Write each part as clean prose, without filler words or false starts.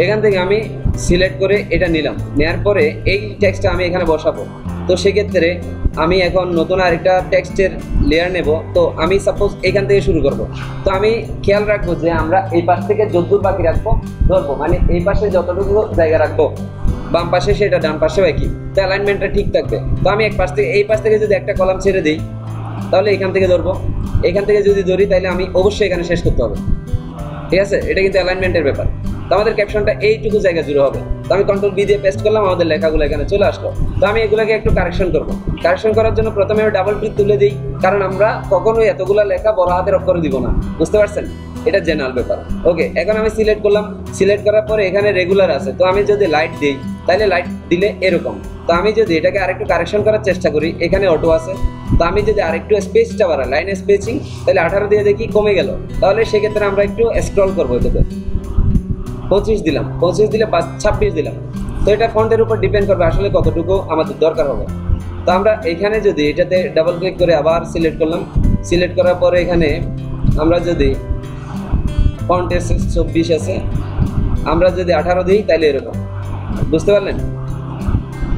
এখান থেকে আমি সিলেক্ট করে এটা নিলাম, নেওয়ার পরে এই টেক্সটটা আমি এখানে বসাবো। তো সেক্ষেত্রে আমি এখন নতুন আরেকটা টেক্সটের লেয়ার নেব। তো আমি সাপোজ এখান থেকে শুরু করব। তো আমি খেয়াল রাখবো যে আমরা এই পাশ থেকে যতদূর বাকি রাখবো ধরবো, মানে এই পাশে যতটুকু জায়গা রাখবো বাম পাশে সেটা ডান পাশেও একই, তো অ্যালাইনমেন্টটা ঠিক থাকবে। তো আমি এই পাশ থেকে যদি একটা কলাম ছেড়ে দিই তাহলে এখান থেকে ধরবো, এখান থেকে যদি ধরি তাহলে আমি অবশ্যই এখানে শেষ করতে হবে, ঠিক আছে? এটা কিন্তু অ্যালাইনমেন্টের ব্যাপার। তো আমাদের ক্যাপশনটা এইটুকু জায়গা জুড়ে হবে। তো আমি কন্ট্রোল বি দিয়ে পেস্ট করলাম, আমাদের লেখাগুলো এখানে চলে আসলো। তো আমি এগুলোকে একটু কারেকশন করবো। কারেকশন করার জন্য প্রথমে আমি ডাবল ক্লিক তুলে দিই, কারণ আমরা কখনোই এতগুলো লেখা বড় হাতের অক্ষরে দিব না, বুঝতে পারছেন? এটা জেনারেল ব্যাপার। ওকে, এখন আমি সিলেক্ট করলাম। সিলেক্ট করার পরে এখানে রেগুলার আছে, তো আমি যদি লাইট দিই তাহলে লাইট দিলে এরকম। তো আমি যদি এটাকে আরেকটু কারেকশন করার চেষ্টা করি, এখানে অটো আছে, তো আমি যদি আরেকটু স্পেসটা বাড়াই, লাইন স্পেসিং, তাহলে 18 দিয়ে দেখি কমে গেল। তাহলে সেক্ষেত্রে আমরা একটু স্ক্রল করবো, এটাতে 25 দিলাম, 25 দিলে 26 দিলাম। তো এটা ফন্টের উপর ডিপেন্ড করবে আসলে কতটুকু আমাদের দরকার হবে। তো আমরা এখানে যদি এটাতে ডাবল ক্লিক করে আবার সিলেক্ট করলাম, সিলেক্ট করার পরে এখানে আমরা যদি ফন্ট 24 আছে, আমরা যদি 18 দিই তাহলে এরকম, বুঝতে পারলেন?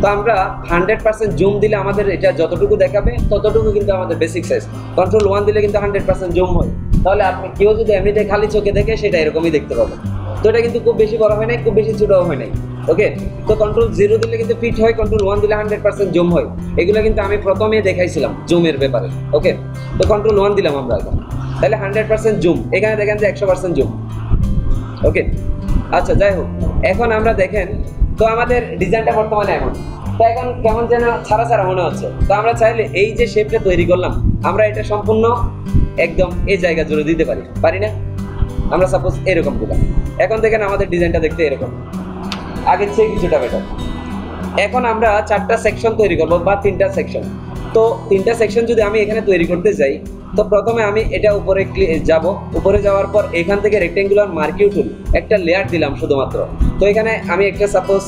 তো আমরা 100% জুম দিলে আমাদের এটা যতটুকু দেখাবে ততটুকু কিন্তু আমাদের বেসিক সাইজ। কন্ট্রোল 1 দিলে কিন্তু 100% জুম হয়, তাহলে আপনি কেউ যদি এমনিতে খালি চোখে দেখে সেটা এরকমই দেখতে পাবেন। তো এটা কিন্তু খুব বেশি বড় হয় নাই, খুব বেশি ছোটও হয় নাই। ওকে, তো কন্ট্রোল 0 দিলে কিন্তু ফিট হয়, কন্ট্রোল 1 দিলে 100% জুম হয়। এগুলো কিন্তু আমি প্রথমে দেখাইছিলাম জুমের ব্যাপারে। ওকে, তো কন্ট্রোল 1 দিলাম আমরা এখন, তাহলে 100% জুম। এখানে দেখেন যে 100% জুম। ওকে, আচ্ছা যাই হোক, এখন আমরা দেখেন তো আমাদের ডিজাইনটা বর্তমানে এমন। তো এখন কেমন যেন ছাড়া ছাড়া মনে হচ্ছে। তো আমরা চাইলে এই যে শেপটা তৈরি করলাম, আমরা এটা সম্পূর্ণ একদম এই জায়গা জুড়ে দিতে পারি না? আমরা সাপোজ এরকম দিলাম। এখন দেখেন আমাদের ডিজাইনটা দেখতে এরকম, আগের চেয়ে কিছুটা বেটার। এখন আমরা 4টা সেকশন তৈরি করবো বা 3টা সেকশন। তো 3টা সেকশন যদি আমি এখানে তৈরি করতে যাই, তো প্রথমে আমি এটা উপরে যাব। উপরে যাওয়ার পর এখান থেকে রেক্টেঙ্গুলার মার্কিউ টুল একটা লেয়ার দিলাম শুধুমাত্র। তো এখানে আমি একটা সাপোজ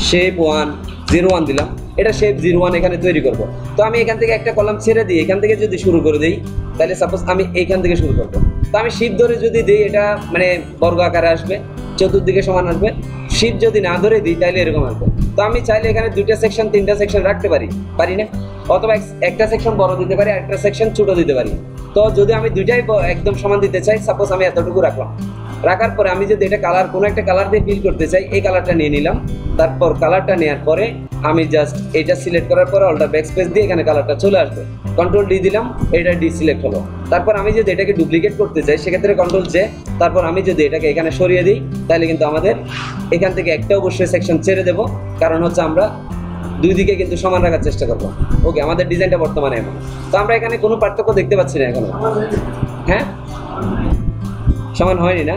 শেপ 101 দিলাম, এটা শেপ 01 এখানে তৈরি করব। তো আমি এখান থেকে একটা কলাম ছেড়ে দিই, এখান থেকে যদি শুরু করে দিই তাহলে সাপোজ আমি এইখান থেকে শুরু করব। তো আমি শিপ ধরে যদি দিই এটা মানে বর্গ আকারে আসবে, চতুর্দিকে সমান আসবে। শিপ যদি না ধরে দিই তাহলে এরকম আসবে। তো আমি চাইলে এখানে 2টা সেকশন 3টা সেকশন রাখতে পারি না? অথবা একটা সেকশন বড় দিতে পারি, একটা সেকশন ছোট দিতে পারি। তো যদি আমি দুইটাই একদম সমান দিতে চাই, সাপোজ আমি এতটুকু রাখলাম। রাখার পরে আমি যদি এটা কালার কোনো একটা কালার দিয়ে ফিল করতে চাই, এই কালারটা নিয়ে নিলাম। তারপর কালারটা নেওয়ার পরে আমি জাস্ট এটা সিলেক্ট করার পরে অল্টা ব্যাকস্পেস দিয়ে এখানে কালারটা চলে আসবে। কন্ট্রোল ডি দিলাম, এটা ডি সিলেক্ট হলো। তারপর আমি যদি এটাকে ডুপ্লিকেট করতে চাই সেক্ষেত্রে কন্ট্রোল জে। তারপর আমি যদি এটাকে এখানে সরিয়ে দিই তাহলে কিন্তু আমাদের এখান থেকে একটা অবশ্যই সেকশন ছেড়ে দেবো, কারণ হচ্ছে আমরা দুই দিকে কিন্তু সমান রাখার চেষ্টা করবো। ওকে, আমাদের ডিজাইনটা বর্তমানে এমন। তো আমরা এখানে কোনো পার্থক্য দেখতে পাচ্ছি না এখনো। হ্যাঁ, সমান হয়নি না?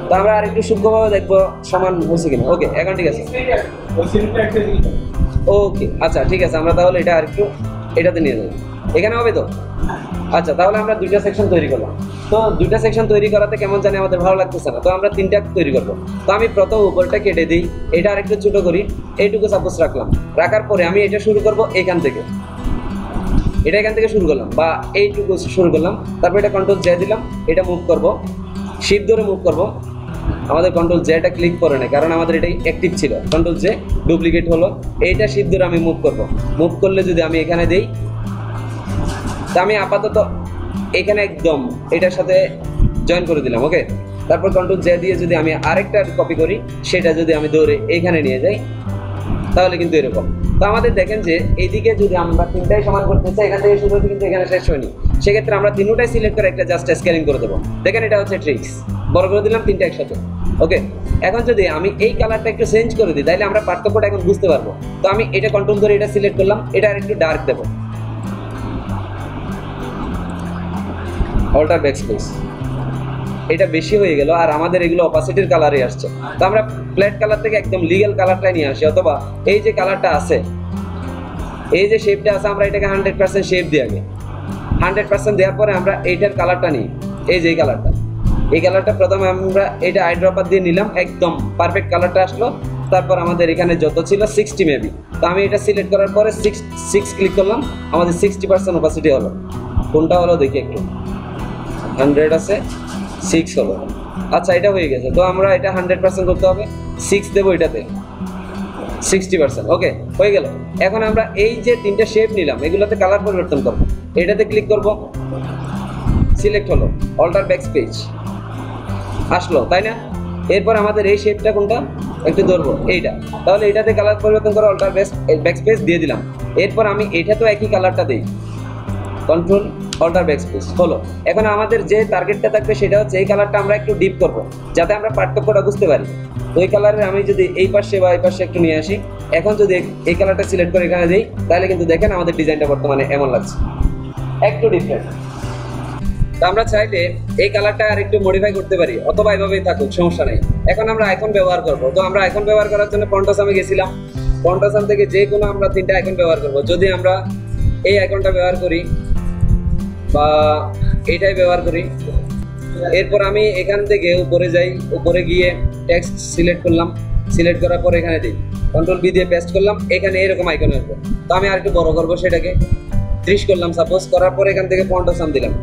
তো আমরা আর একটু সূক্ষ্মভাবে দেখবো সমান হয়েছে কিনা। ওকে, এখন ঠিক আছে। ওকে, আচ্ছা ঠিক আছে, আমরা তাহলে এটা আর একটু এটাতে নিয়ে যাবো। এখানে হবে তো? আচ্ছা, তাহলে আমরা 2টা সেকশন তৈরি করলাম। তো 2টা সেকশন তৈরি করাতে কেমন জানি আমাদের ভালো লাগতেছে না, তো আমরা 3টা তৈরি করবো। তো আমি প্রথম উপরটা কেটে দিই, এটা আর একটু ছোট করি, এইটুকু সাপোজ রাখলাম। রাখার পরে আমি এটা শুরু করবো এখান থেকে, এটা এখান থেকে শুরু করলাম বা এইটুকু শুরু করলাম। তারপর এটা কন্ট্রোল জে দিলাম, এটা মুভ করবো, শিপ ধরে মুভ করবো। আমাদের কন্ট্রোল জেটা ক্লিক করে না, কারণ আমাদের এটাই অ্যাক্টিভ ছিল। কন্ট্রোল জে ডুপ্লিকেট হলো, এইটা শিপ ধরে আমি মুভ করবো। মুভ করলে যদি আমি এখানে দিই, তা আমি আপাতত এখানে একদম এটার সাথে জয়েন করে দিলাম। ওকে, তারপর কন্ট্রোল জে দিয়ে যদি আমি আরেকটা কপি করি, সেটা যদি আমি ধরে এখানে নিয়ে যাই তাহলে কিন্তু এরকম। তো আমাদের দেখেন যে এইদিকে যদি আমরা 3টাই সমান করতে চাই, এখান থেকে শুরু হচ্ছে কিন্তু এখানে শেষ হয়নি। সেক্ষেত্রে আমরা 3টাই সিলেক্ট করে একটা জাস্ট স্কেলিং করে দেবো। দেখেন এটা হচ্ছে ট্রিক্স, বড় করে দিলাম 3টা একসাথে। ওকে, এখন যদি আমি এই কালারটা একটু চেঞ্জ করে দিই তাহলে আমরা পার্থক্যটা এখন বুঝতে পারবো। তো আমি এটা কন্ট্রোল ধরে এটা সিলেক্ট করলাম, এটা আর একটু ডার্ক দেবো, অল্টার ব্যাকস্পেস। এটা বেশি হয়ে গেল আর আমাদের এগুলো অপাসিটির কালারে আসছে। তো আমরা ফ্ল্যাট কালার থেকে একদম লিগ্যাল কালারটা নিয়ে আসি, অথবা এই যে কালারটা আছে, এই যে শেপটা আছে, আমরা এটাকে 100% শেপ দিয়ে আগে 100% দেওয়ার পরে আমরা এইটার কালারটা নিই। এই যে কালারটা, এই কালারটা প্রথমে আমরা এটা আইড্রপার দিয়ে নিলাম, একদম পারফেক্ট কালারটা আসলো। তারপর আমাদের এখানে যত ছিল 60 মেবি, তো আমি এটা সিলেক্ট করার পরে 6 ক্লিক করলাম, আমাদের 60% অপাসিটি হলো। কোনটা হলো দেখি একটু, 100 আছে 6 হলো। আচ্ছা এটা হয়ে গেছে, তো আমরা এটা 100% করতে হবে, 6 দেবো এটাতে 60%। ওকে হয়ে গেল। এখন আমরা এই যে তিনটা শেপ নিলাম এগুলোতে কালার পরিবর্তন করবো, এটাতে ক্লিক করব, সিলেক্ট হলো, অল্টার ব্যাকস্পেস আসলো তাই না? এরপর আমাদের এই শেপটা কোনটা একটু ধরবো এইটা, তাহলে এটাতে কালার পরিবর্তন করে অল্টার ব্যাকস্পেস দিয়ে দিলাম। এরপর আমি এটাতেও একই কালারটা দিই, কন্ট্রোল অল্টার ব্যাকস্পেস হলো। এখন আমাদের যে টার্গেটটা থাকবে সেটা হচ্ছে এই কালারটা আমরা একটু ডিপ করব যাতে আমরা পার্থক্যটা বুঝতে পারি। ওই কালারের আমি যদি এই পাশে বা এই পাশে একটু নিয়ে আসি, এখন যদি এই কালারটা সিলেক্ট করে এখানে দিই তাহলে কিন্তু দেখেন আমাদের ডিজাইনটা বর্তমানে এমন লাগছে, একটু ডিফারেন্ট। তো আমরা চাইলে এই কালারটা আর একটু মডিফাই করতে পারি অথবা এভাবেই থাকুক, সমস্যা নেই। এখন আমরা আইকন ব্যবহার করব, তো আমরা আইকন ব্যবহার করার জন্য ফন্টাসামে গেছিলাম, ফন্টাসাম থেকে যে কোনো আমরা তিনটা আইকন ব্যবহার করব। যদি আমরা এই আইকনটা ব্যবহার করি বা এইটাই ব্যবহার করি, এরপর আমি এখান থেকে উপরে যাই, উপরে গিয়ে টেক্সট সিলেক্ট করলাম, সিলেক্ট করার পর এখানে দিই কন্ট্রোল বি দিয়ে পেস্ট করলাম, এখানে এরকম আইকন আসবে। তো আমি আরেকটু বড় করবো, সেটাকে 30 করলাম সাপোজ, করার পর এখান থেকে ফন্টাসাম দিলাম।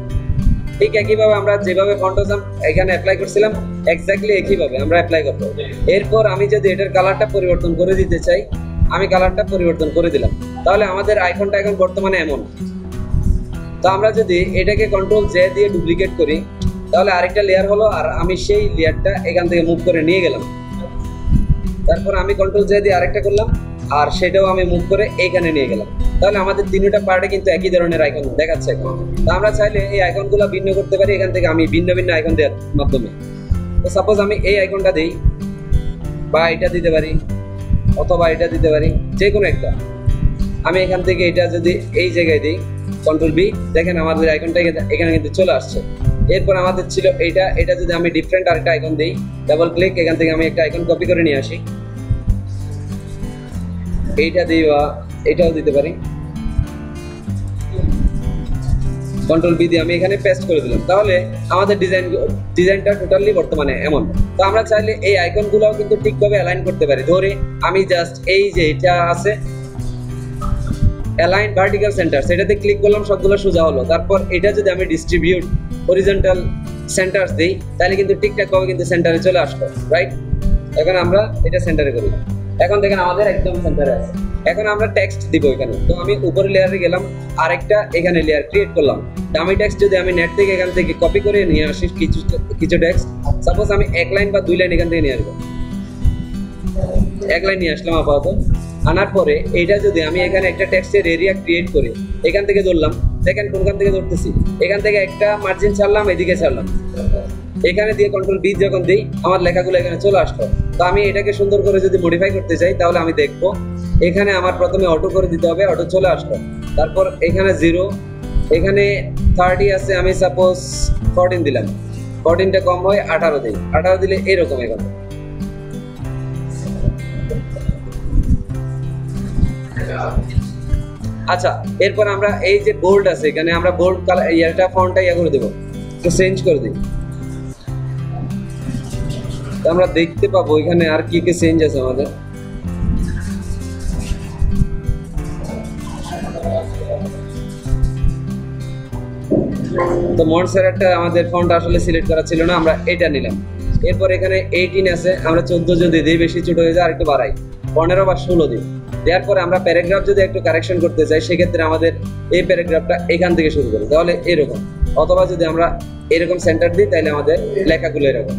ঠিক একইভাবে আমরা যেভাবে ফন্টাসাম এখানে অ্যাপ্লাই করছিলাম এক্স্যাক্টলি একইভাবে আমরা অ্যাপ্লাই করবো। এরপর আমি যদি এটার কালারটা পরিবর্তন করে দিতে চাই, আমি কালারটা পরিবর্তন করে দিলাম, তাহলে আমাদের আইকনটা এখন বর্তমানে এমন। তো আমরা যদি এটাকে কন্ট্রোল জে দিয়ে ডুপ্লিকেট করি তাহলে আরেকটা লেয়ার হলো, আর আমি সেই লেয়ারটা এখান থেকে মুভ করে নিয়ে গেলাম। তারপর আমি কন্ট্রোল জে দিয়ে আরেকটা করলাম, আর সেটাও আমি মুভ করে এইখানে নিয়ে গেলাম। তাহলে আমাদের তিনটা পার্টে কিন্তু একই ধরনের আইকন দেখাচ্ছে এখন। তো আমরা চাইলে এই আইকনগুলো ভিন্ন করতে পারি এখান থেকে, আমি ভিন্ন ভিন্ন আইকন দেওয়ার মাধ্যমে। তো সাপোজ আমি এই আইকনটা দিই বা এটা দিতে পারি অথবা এটা দিতে পারি, যে কোনো একটা। আমি এখান থেকে এটা যদি এই জায়গায় দিই কন্ট্রোল বি, দেখেন আমাদের আইকনটা এখানে কিন্তু চলে আসছে। এরপর আমাদের ছিল এইটা, এটা যদি আমি ডিফারেন্ট আরেকটা আইকন দিই, ডাবল ক্লিক, এখান থেকে আমি একটা আইকন কপি করে নিয়ে আসি, এইটা দিই বা এটাও দিতে পারি, কন্ট্রোল বি দিয়ে আমি এখানে পেস্ট করে দিলাম। তাহলে আমাদের ডিজাইনটা টোটালি বর্তমানে এমন। তো আমরা চাইলে এই আইকনগুলোও কিন্তু ঠিকভাবে অ্যালাইন করতে পারি। ধরে আমি জাস্ট এই যে এটা আছে অ্যালাইন ভার্টিক্যাল সেন্টার, সেটাতে ক্লিক করলাম, সবগুলো সোজা হলো। তারপর এটা যদি আমি ডিস্ট্রিবিউট হরিজন্টাল সেন্টারস দিই তাহলে কিন্তু ঠিকঠাক ভাবে কিন্তু সেন্টারে চলে আসলো, রাইট? এখন আমরা এটা সেন্টারে করি, এখন দেখেন আমাদের একদম সেন্টারে আছে। এখন আমরা টেক্সট দিব এখানে, তো আমি উপরে লেয়ারে গেলাম, আরেকটা এখানে লেয়ার ক্রিয়েট করলাম। ডামি টেক্সট যদি আমি নেট থেকে এখান থেকে কপি করে নিয়ে আসি কিছু টেক্সট, সাপোজ আমি 1 লাইন বা 2 লাইন এখান থেকে নিয়ে আসবো, 1 লাইন নিয়ে আসলাম আপাতত। আনার পরে এইটা যদি আমি এখানে একটা টেক্সটের এরিয়া ক্রিয়েট করি, এখান থেকে ধরলাম, দেখেন কোনখান থেকে ধরতেছি, এখান থেকে একটা মার্জিন ছাড়লাম, এদিকে ছাড়লাম, এখানে দিয়ে কন্ট্রোল বি যখন দিই আমার লেখাগুলো এখানে চলে আসলো। তো আমি এটাকে সুন্দর করে যদি মডিফাই করতে চাই তাহলে আমি দেখবো এখানে আমার প্রথমে অটো করে দিতে হবে, অটো চলে আসলো। তারপর এখানে 0, এখানে 30 আছে, আমি সাপোজ 14 দিলাম, 14টা কম হয় 18 দিই, 18 দিলে এরকম এখানে। আচ্ছা, এরপর আমরা এই যে বোল্ড আছে এখানে আমরা বোল্ড কালার এটা ফন্টটা করে দেবো, একটু চেঞ্জ করে দিই। আমরা দেখতে পাবো এখানে আর কি কি চেঞ্জ আছে আমাদের। তো মন্টসেরাটটা আমাদের ফন্ট আসলে সিলেক্ট করা ছিল না, আমরা এটা নিলাম। এরপর এখানে 18 আছে, আমরা 14 যদি দিই বেশি ছোট হয়ে যায়, আর একটু বাড়াই 15 বা 16 দিই। দেওয়ার পরে আমরা প্যারাগ্রাফ যদি একটু কারেকশন করতে চাই সেক্ষেত্রে আমাদের এই প্যারাগ্রাফটা এখান থেকে শুরু করি, তাহলে এরকম। অথবা যদি আমরা এরকম সেন্টার দিই তাহলে আমাদের লেখাগুলো এরকম।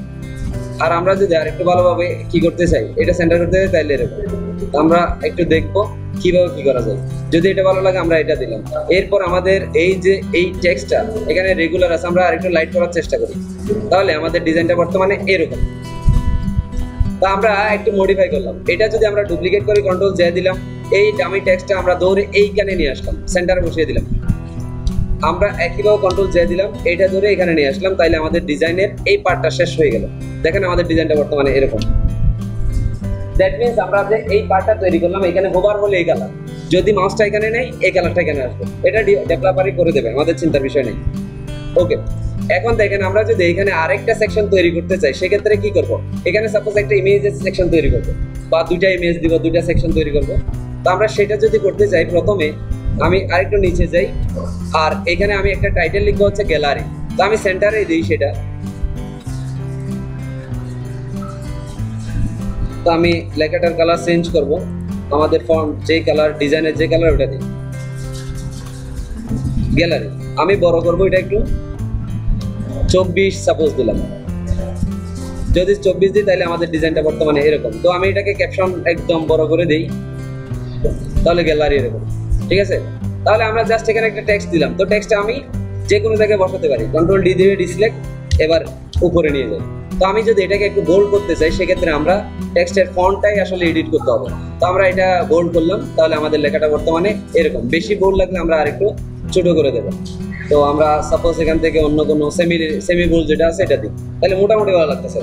আর আমরা যদি আর একটু ভালোভাবে কি করতে চাই, এটা সেন্টার করতে চাই তাহলে এরকম। আমরা একটু দেখবো কিভাবে কি করা যায়। যদি এটা ভালো লাগে আমরা এটা দিলাম। এরপর আমাদের এই যে এই টেক্সটটা এখানে রেগুলার আছে, আমরা আরেকটু লাইট করার চেষ্টা করি, তাহলে আমাদের ডিজাইনটা বর্তমানে এরকম। তা আমরা একটু মডিফাই করলাম। এটা যদি আমরা ডুপ্লিকেট করি কন্ট্রোল জে দিলাম, এই ডামি টেক্সটটা আমরা ধরে এইখানে নিয়ে আসলাম, সেন্টারে বসিয়ে দিলাম। আমরা একইভাবে কন্ট্রোল জে দিলাম, এটা ধরে এখানে নিয়ে আসলাম, তাইলে আমাদের ডিজাইনের এই পার্টটা শেষ হয়ে গেল। দেখেন আমাদের ডিজাইনটা বর্তমানে এরকম। দ্যাট মিনস আমরা যে এই পার্টটা তৈরি করলাম এখানে হোভার হলে এই কালার, যদি মাউসটা এখানে নেই এই কালারটা এখানে আসবে, এটা ডেভেলপারই করে দেবে, আমাদের চিন্তার বিষয় নেই। ওকে, এখন দেখেন আমরা যদি এখানে আরেকটা সেকশন তৈরি করতে চাই সেক্ষেত্রে কি করব, এখানে সাপোজ একটা ইমেজের সেকশন তৈরি করব বা দুইটা ইমেজ দিব, দুইটা সেকশন তৈরি করব। তো আমরা সেটা যদি করতে চাই প্রথমে আমি আরেকটু নিচে যাই, আর এখানে আমি একটা টাইটেল লিখবো হচ্ছে গ্যালারি। তো আমি সেন্টারে দিই সেটা, তো আমি লেখাটার কালার চেঞ্জ করব, আমাদের ফন্ট যে কালার, ডিজাইনের যে কালার ওটা দিই। গ্যালারি আমি বড় করব, এটা একটু 24 সাপোজ দিলাম। যদি 24 দিই তাহলে আমাদের ডিজাইনটা বর্তমানে এরকম। তো আমি এটাকে ক্যাপশন একদম বড় করে দিই, তাহলে গ্যালারি এরকম। ঠিক আছে, তাহলে আমরা জাস্ট এখানে একটা টেক্সট দিলাম। তো টেক্সটটা আমি যে কোনো জায়গায় বসাতে পারি, কন্ট্রোল ডি দিয়ে ডিসলেক্ট, এবার উপরে নিয়ে যাই। তো আমি যদি এটাকে একটু বোল্ড করতে চাই, সেক্ষেত্রে আমরা টেক্সটের ফন্টটাই আসলে এডিট করতে হবে। তো আমরা এটা বোল্ড করলাম, তাহলে আমাদের লেখাটা বর্তমানে এরকম। বেশি বোল্ড লাগলে আমরা আরেকটু ছোট করে দেবো। তো আমরা সাপোজ এখান থেকে অন্য কোনো সেমি বোল্ড যেটা আছে এটা দিই, তাহলে মোটামুটি ভালো লাগতেছে।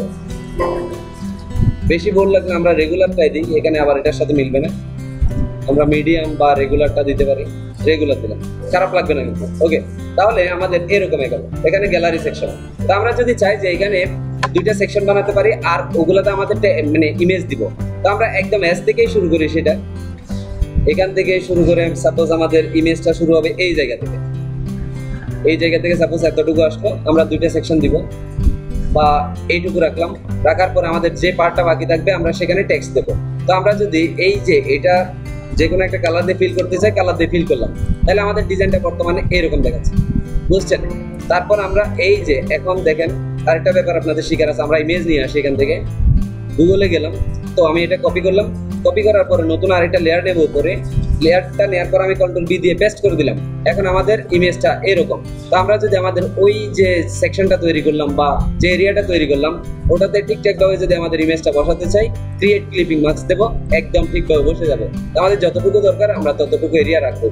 বেশি বোল্ড লাগলে আমরা রেগুলারটাই দিই, এখানে আবার এটার সাথে মিলবে না। আমরা মিডিয়াম বা রেগুলারটা দিতে পারি, রেগুলার দিলাম, খারাপ লাগবে না কিন্তু। ওকে, তাহলে আমাদের এরকম গেল, এখানে গ্যালারি সেকশন। তো আমরা যদি চাই যে এখানে দুইটা সেকশন বানাতে পারি আর ওগুলোতে আমাদের মানে ইমেজ দিব, তো আমরা একদম এস থেকেই শুরু করি। সেটা এখান থেকে শুরু করে সাপোজ আমাদের ইমেজটা শুরু হবে এই জায়গা থেকে, এই জায়গা থেকে সাপোজ এতটুকু আসলো, আমরা দুইটা সেকশন দিব বা এইটুকু রাখলাম। রাখার পর আমাদের যে পার্টটা বাকি থাকবে আমরা সেখানে টেক্সট দেবো। তো আমরা যদি এই যে এটা যে কোনো একটা কালার দিয়ে ফিল করতে চাই, কালার দিয়ে ফিল করলাম, তাহলে আমাদের ডিজাইনটা বর্তমানে এরকম দেখাচ্ছে, বুঝছেন? তারপর আমরা এই যে এখন দেখেন আরেকটা ব্যাপার আপনাদের শিখার আছে, আমরা ইমেজ নিয়ে আসি এখান থেকে, গুগলে গেলাম। তো আমি এটা কপি করলাম, কপি করার পরে নতুন আরেকটা লেয়ার নেব উপরে। লেয়ারটা নেওয়ার পর আমি কন্ট্রোল বি দিয়ে পেস্ট করে দিলাম। এখন আমাদের ইমেজটা এরকম। তো আমরা যদি আমাদের ওই যে সেকশনটা তৈরি করলাম বা যে এরিয়াটা তৈরি করলাম ওটাতে ঠিকঠাকভাবে যদি আমাদের ইমেজটা বসাতে চাই, ক্রিয়েট ক্লিপিং মার্কস দেবো, একদম ঠিকভাবে বসে যাবে। আমাদের যতটুকু দরকার আমরা ততটুকু এরিয়া রাখবো,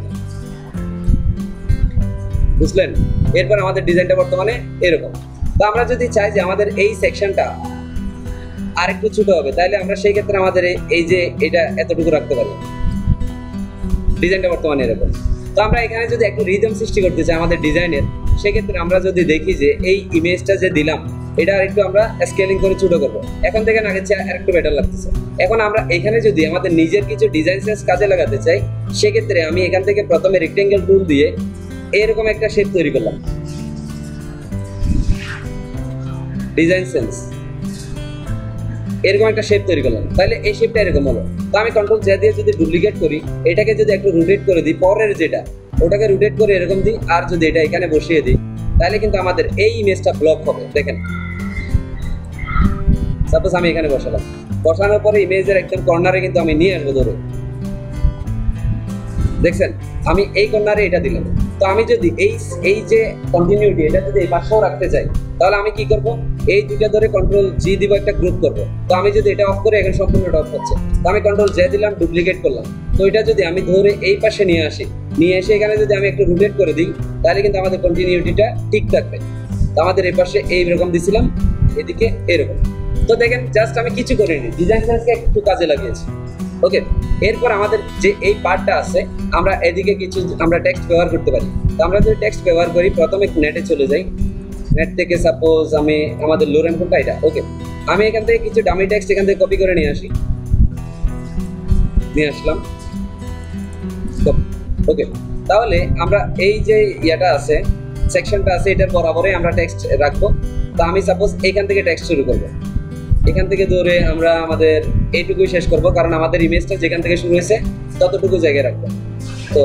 বুঝলেন? এরপর আমাদের ডিজাইনটা বর্তমানে এরকম। তো আমরা যদি চাই যে আমাদের এই সেকশনটা আরেকটু ছোট হবে, তাহলে আমরা সেই ক্ষেত্রে আমাদের এই যে এটা এতটুকু রাখতে পারি। ডিজাইনটা বর্তমানে এরকম। তো আমরা এখানে যদি একটু রিদম সৃষ্টি করতে চাই আমাদের ডিজাইনের, সেক্ষেত্রে আমরা যদি দেখি যে এই ইমেজটা যে দিলাম এটা আরেকটু আমরা স্কেলিং করে ছোট করবো, এখন থেকে না গেছে আরেকটু বেটার লাগতেছে। এখন আমরা এখানে যদি আমাদের নিজের কিছু ডিজাইন সেন্স কাজে লাগাতে চাই, সেক্ষেত্রে আমি এখান থেকে প্রথমে রেক্টেঙ্গেল টুল দিয়ে এরকম একটা শেপ তৈরি করলাম, ডিজাইন সেন্স এরকম একটা শেপ তৈরি করলাম, তাহলে এই শেপটা এরকম হলো। তো আমি কন্ট্রোল জে দিয়ে যদি ডুপ্লিকেট করি, এটাকে যদি একটু রোটেট করে দিই, পরের যেটা ওটাকে রোটেট করে এরকম দিই, আর যদি এটা এখানে বসিয়ে দিই, তাহলে কিন্তু আমাদের এই ইমেজটা ব্লক হবে। দেখেন, সাপোজ আমি এখানে বসালাম, বসানোর পরে ইমেজের একদম কর্নারে কিন্তু আমি নিয়ে আসবো ধরে, দেখছেন আমি এই কর্নারে এটা দিলাম। তো আমি যদি এই যে কন্টিনিউটি এটা যদি এই পাশেও রাখতে চাই, তাহলে আমি কি করব, এই দুটো ধরে কন্ট্রোল জি দিব, একটা গ্রুপ করব। তো আমি যদি এটা অফ করে, এখন সম্পূর্ণটা অফ হচ্ছে, তো আমি কন্ট্রোল জে দিলাম, ডুপ্লিকেট করলাম। তো এটা যদি আমি ধরে এই পাশে নিয়ে আসি, নিয়ে এসে এখানে যদি আমি একটু রোটেট করে দিই, তাহলে কিন্তু আমাদের কন্টিনিউটিটা ঠিক থাকবে। তো আমাদের এই পাশে এইরকম দিছিলাম, এদিকে এরকম। তো দেখেন জাস্ট আমি কিছু করিনি, ডিজাইন সেন্সকে একটু কাজে লাগিয়েছি। ওকে, এরপর আমাদের যে এই পার্টটা আছে, আমরা এদিকে কিছু আমরা টেক্সট ব্যবহার করতে পারি। তো আমরা যদি টেক্সট ব্যবহার করি, প্রথমে নেটে চলে যাই। নেট থেকে সাপোজ আমি আমাদের লোরেন কোনটা এটা, ওকে, আমি এখান থেকে কিছু ডামি টেক্সট এখান থেকে কপি করে নিয়ে আসলাম। ওকে, তাহলে আমরা এই যে ইয়াটা আছে, সেকশনটা আছে, এটার বরাবরই আমরা টেক্সট রাখবো। তো আমি সাপোজ এখান থেকে টেক্সট শুরু করবো, এখান থেকে ধরে আমরা আমাদের এইটুকুই শেষ করব, কারণ আমাদের ইমেজটা যেখান থেকে শুরু হয়েছে ততটুকু জায়গায় রাখবো। তো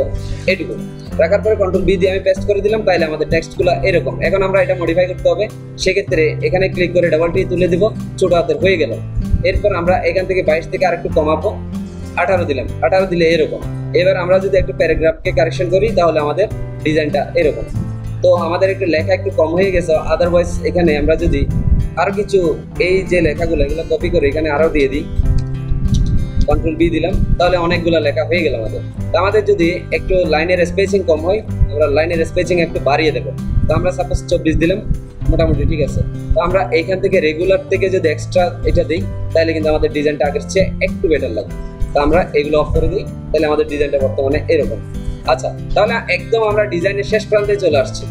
এইটুকু রাখার পরে কন্ট্রোল বি দিয়ে আমি পেস্ট করে দিলাম, তাইলে আমাদের টেক্সটগুলো এরকম। এখন আমরা এটা মডিফাই করতে হবে, সেক্ষেত্রে এখানে ক্লিক করে ডাবল টি তুলে দিব, ছোট হাতের হয়ে গেল। এরপর আমরা এখান থেকে 22 থেকে আরেকটু কমাবো, 18 দিলাম, 18 দিলে এরকম। এবার আমরা যদি একটু প্যারাগ্রাফকে কারেকশন করি, তাহলে আমাদের ডিজাইনটা এরকম। তো আমাদের একটু লেখা একটু কম হয়ে গেছে, আদারওয়াইজ এখানে আমরা যদি আরো কিছু এই যে লেখাগুলো এগুলো কপি করে এখানে আরো দিয়ে দিই, কন্ট্রোল বি দিলাম, তাহলে অনেকগুলো লেখা হয়ে গেল আমাদের। তো আমাদের যদি একটু লাইনের স্পেসিং কম হয়, আমরা লাইনের স্পেসিং একটু বাড়িয়ে দেবো। তো আমরা সাপোজ 24 দিলাম, মোটামুটি ঠিক আছে। তো আমরা এইখান থেকে রেগুলার থেকে যদি এক্সট্রা এটা দিই, তাহলে কিন্তু আমাদের ডিজাইনটা আগের চেয়ে একটু বেটার লাগবে। তো আমরা এগুলো অফ করে দিই, তাহলে আমাদের ডিজাইনটা বর্তমানে এরকম। আচ্ছা, তাহলে একদম আমরা ডিজাইনের শেষ প্রান্তে চলে আসছি,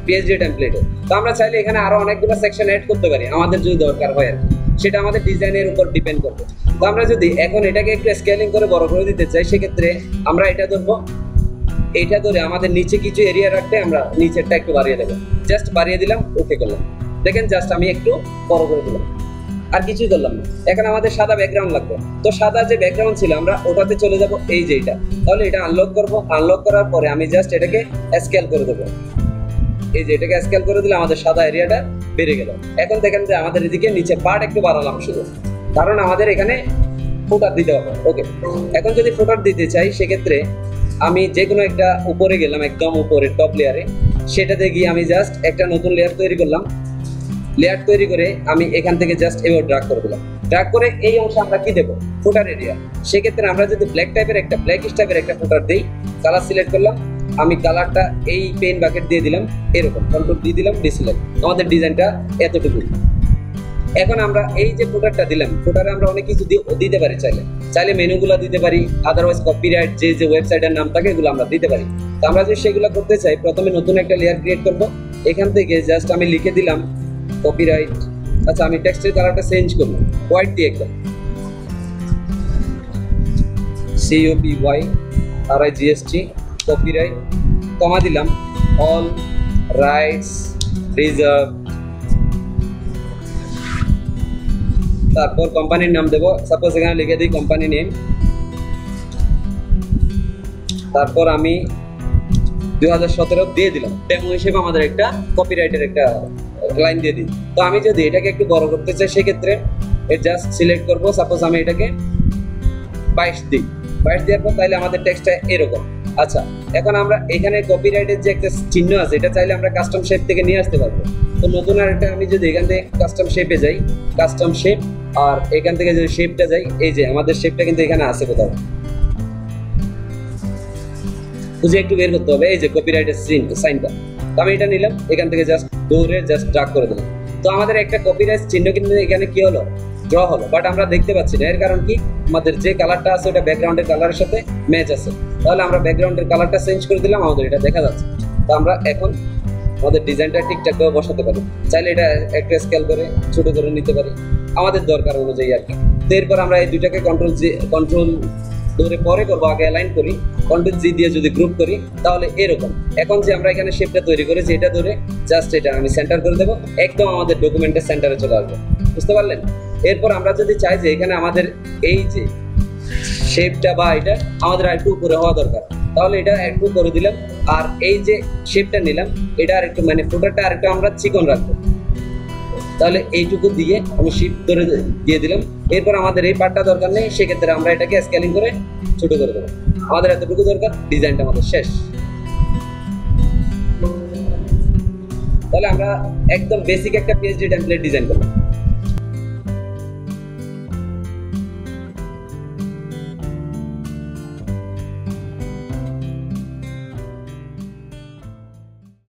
পিএইচডি টেমপ্লেটে। তো আমরা চাইলে এখানে আরো অনেকগুলো সেকশন অ্যাড করতে পারি, আমাদের যদি দরকার হয় আর কি, সেটা আমাদের ডিজাইনের উপর ডিপেন্ড করবে। তো আমরা যদি এখন এটাকে একটু স্কেলিং করে বড় করে দিতে চাই, সেক্ষেত্রে আমরা এটা ধরবো, এইটা ধরে আমাদের নিচে কিছু এরিয়া রাখতে আমরা নিচেরটা একটু বাড়িয়ে দেবো, জাস্ট বাড়িয়ে দিলাম, ওকে করলাম। দেখেন জাস্ট আমি একটু বড় করে দিলাম। আর কিছুই করলাম না। এখন আমাদের সাদা ব্যাকগ্রাউন্ড লাগবে, তো সাদা যে ব্যাকগ্রাউন্ড ছিল আমরা ওটাতে চলে যাব, এই যে এটা। তাহলে এটা আনলক করব, আনলক করার পরে আমি জাস্ট এটাকে স্কেল করে দেবো। এই যে এটাকে স্কেল করে দিলে আমাদের সাদা এরিয়াটা বেড়ে গেল। এখন দেখেন যে আমাদের এদিকে নিচে পার্ট একটু বাড়ালাম শুধু, কারণ আমাদের এখানে ফুটার দিতে হবে। ওকে, এখন যদি ফুটার দিতে চাই সেক্ষেত্রে আমি যে কোনো একটা উপরে গেলাম, একদম উপরে টপ লেয়ারে, সেটাতে গিয়ে আমি জাস্ট একটা নতুন লেয়ার তৈরি করলাম। লেয়ার তৈরি করে আমি এখান থেকে জাস্ট এবার ড্র্যাগ করে দিলাম। ড্র্যাগ করে এই অংশে আমরা কি দেবো, ফুটার এরিয়া। সেক্ষেত্রে আমরা যদি ব্ল্যাক টাইপের একটা ফুটার দিই, কালার সিলেক্ট করলাম, আমি কালারটা এই পেন বাকেট দিয়ে দিলাম, এরকম কন্ট্রোল দিয়ে দিলাম, ডিসপ্লে। আমাদের ডিজাইনটা এতটুকু। এখন আমরা এই যে ফুটারটা দিলাম, ফুটারে আমরা অনেক কিছু দিতে পারি, চাইলে মেনুগুলো দিতে পারি, আদারওয়াইজ কপিরাইট যে ওয়েবসাইটের নাম থাকে এগুলো আমরা দিতে পারি। তো আমরা যদি সেগুলো করতে চাই, প্রথমে নতুন একটা লেয়ার ক্রিয়েট করব। এখান থেকে জাস্ট আমি লিখে দিলাম কপিরাইট। আচ্ছা, আমি টেক্সটের কালারটা চেঞ্জ করব, হোয়াইট দিয়ে একদম, COPYRIGST, কপিরাইট, কমা দিলাম, অল রাইটস রিজার্ভ। তারপর কোম্পানির নাম দেবো, সাপোজ এখানে লিখে দিই কোম্পানি নেম। তারপর আমি 2017 দিয়ে দিলাম, ডেমো হিসেবে আমাদের একটা কপিরাইটের একটা লাইন দিয়ে দিই। তো আমি যদি এটাকে একটু বড় করতে চাই সেক্ষেত্রে জাস্ট সিলেক্ট করবো, সাপোজ আমি এটাকে 22 দিই। 22 দেওয়ার পর তাইলে আমাদের টেক্সটটা এরকম। আচ্ছা, এখন আমরা এখানে কপিরাইটের যে একটা চিহ্ন আছে, এটা চাইলে আমরা কাস্টম শেপ থেকে নিয়ে আসতে পারবো। তো নতুন আর একটা আমি যদি এখান থেকে কাস্টম শেপে যাই, কাস্টম শেপ, আর এখান থেকে যদি শেপটা যাই, এই যে আমাদের শেপটা কিন্তু এখানে আছে কোথাও, খুঁজে একটু বের করতে হবে। এই যে কপিরাইটের সাইনটা, তো আমি এটা নিলাম, এখান থেকে জাস্ট দৌড়ে জাস্ট ড্র্যাগ করে দিলাম। তো আমাদের একটা কপিরাইট চিহ্ন কিন্তু এখানে কি হলো, ড্র হলো, বাট আমরা দেখতে পাচ্ছি না। এর কারণ কি, আমাদের যে কালারটা আছে ওটা ব্যাকগ্রাউন্ডের কালারের সাথে ম্যাচ আছে। তাহলে আমরা ব্যাকগ্রাউন্ডের কালারটা চেঞ্জ করে দিলাম, আমাদের এটা দেখা যাচ্ছে। তো আমরা এখন আমাদের ডিজাইনটা ঠিকঠাক করে বসাতে পারি। চাইলে এটা একটা স্কেল করে ছোট করে নিতে পারি আমাদের দরকার অনুযায়ী আর কি। তো এরপর আমরা এই দুইটাকে কন্ট্রোল ধরে পরে করবো, আগে অ্যালাইন করি, কন্ট্রোল জি দিয়ে যদি গ্রুপ করি তাহলে এরকম। এখন যে আমরা এখানে শেপটা তৈরি করেছি, এটা ধরে জাস্ট এটা আমি সেন্টার করে দেবো, একদম আমাদের ডকুমেন্টের সেন্টারে চলে আসবে। বুঝতে পারলেন? এরপর আমরা যদি চাই যে এখানে আমাদের এই যে শেপটা বা এটা আমাদের একটু উপরে হওয়া দরকার, তাহলে এটা একটু করে দিলাম। আর এই যে শেপটা নিলাম, এটা আর একটু মানে ফুটারটা আর একটু আমরা চিকন রাখবো, তাহলে এইটুকু দিয়ে আমি শিফট ধরে দিয়ে দিলাম। এরপর আমাদের এই পার্টটা দরকার নেই, সেক্ষেত্রে আমরা এটাকে স্কেলিং করে ছোট করে দেবো। আমাদের এতটুকু দরকার, ডিজাইনটা আমাদের শেষ। তাহলে আমরা একদম বেসিক একটা PHP টেমপ্লেট ডিজাইন করলাম।